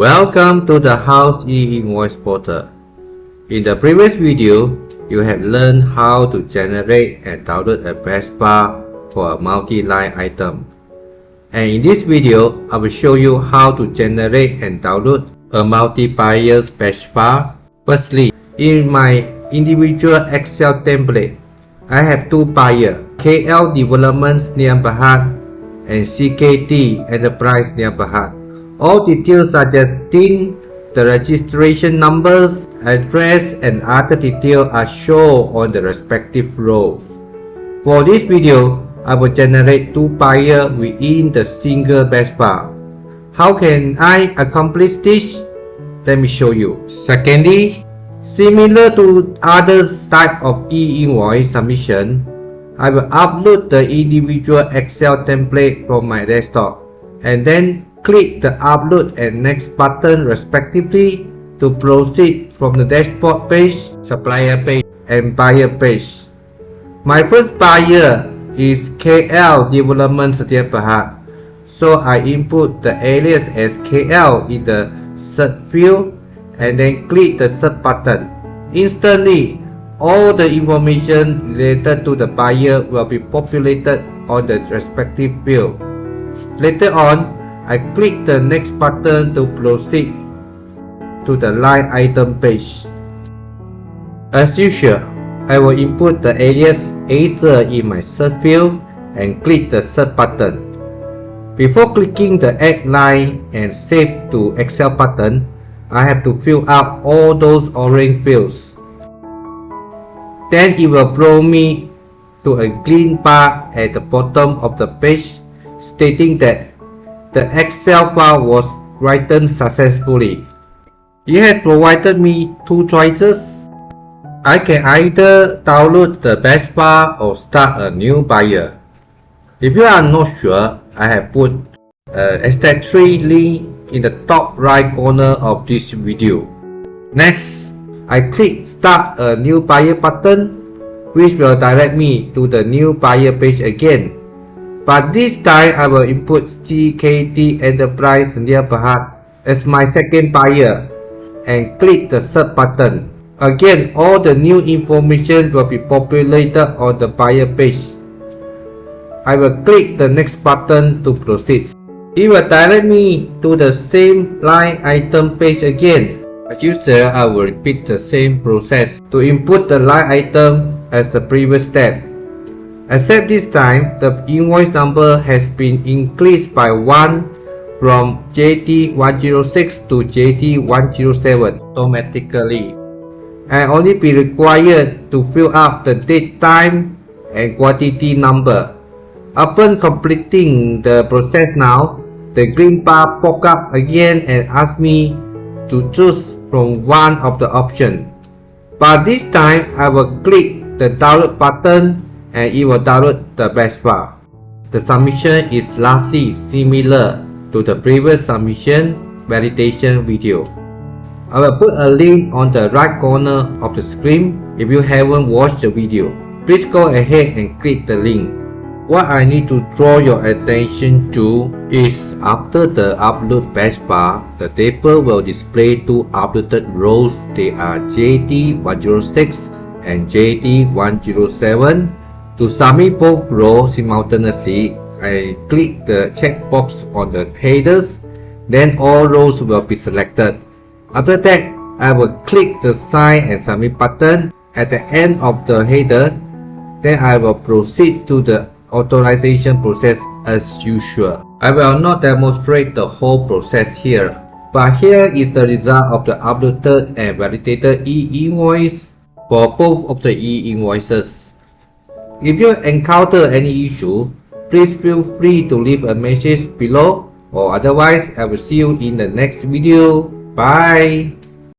Welcome to the House E-invoice portal. In the previous video, you have learned how to generate and download a batch bar for a multi-line item. And in this video, I will show you how to generate and download a multi-buyer batch bar. Firstly, in my individual Excel template, I have two buyers, KL Developments near Berhad and CKT Enterprise near Berhad. All details such as TIN, the registration numbers, address and other details are shown on the respective rows. For this video, I will generate two buyers within the single batch bar. How can I accomplish this? Let me show you. Secondly, similar to other type of e-invoice submission, I will upload the individual Excel template from my desktop and then click the Upload and Next button respectively to proceed from the dashboard page, supplier page, and buyer page. My first buyer is KL Developments near Berhad, so I input the alias as KL in the search field and then click the Search button. Instantly, all the information related to the buyer will be populated on the respective field. Later on, I click the Next button to proceed to the line item page. As usual, I will input the alias Acer in my search field and click the Search button. Before clicking the Add Line and Save to Excel button, I have to fill up all those orange fields. Then it will throw me to a green bar at the bottom of the page stating that the Excel file was written successfully. It has provided me two choices. I can either download the batch bar or start a new buyer. If you are not sure, I have put a *3 link in the top right corner of this video. Next, I click Start a New Buyer button, which will direct me to the new buyer page again. But this time I will input CKT Enterprise near Berhad as my second buyer and click the Search button. Again, all the new information will be populated on the buyer page. I will click the Next button to proceed. It will direct me to the same line item page again. As usual, I will repeat the same process to input the line item as the previous step. Except this time, the invoice number has been increased by 1 from JT106 to JT107 automatically. I only be required to fill up the date, time, and quantity number. Upon completing the process now, the green bar pop up again and asks me to choose from one of the options. But this time, I will click the download button and it will download the batch bar. The submission is lastly similar to the previous submission validation video. I will put a link on the right corner of the screen if you haven't watched the video. Please go ahead and click the link. What I need to draw your attention to is after the upload batch bar, the table will display two uploaded rows. They are JT106 and JT107. To submit both rows simultaneously, I click the checkbox on the headers, then all rows will be selected. After that, I will click the Sign and Submit button at the end of the header. Then I will proceed to the authorization process as usual. I will not demonstrate the whole process here, but here is the result of the uploaded and validated e-invoice for both of the e-invoices. If you encounter any issue, please feel free to leave a message below, or otherwise I will see you in the next video. Bye!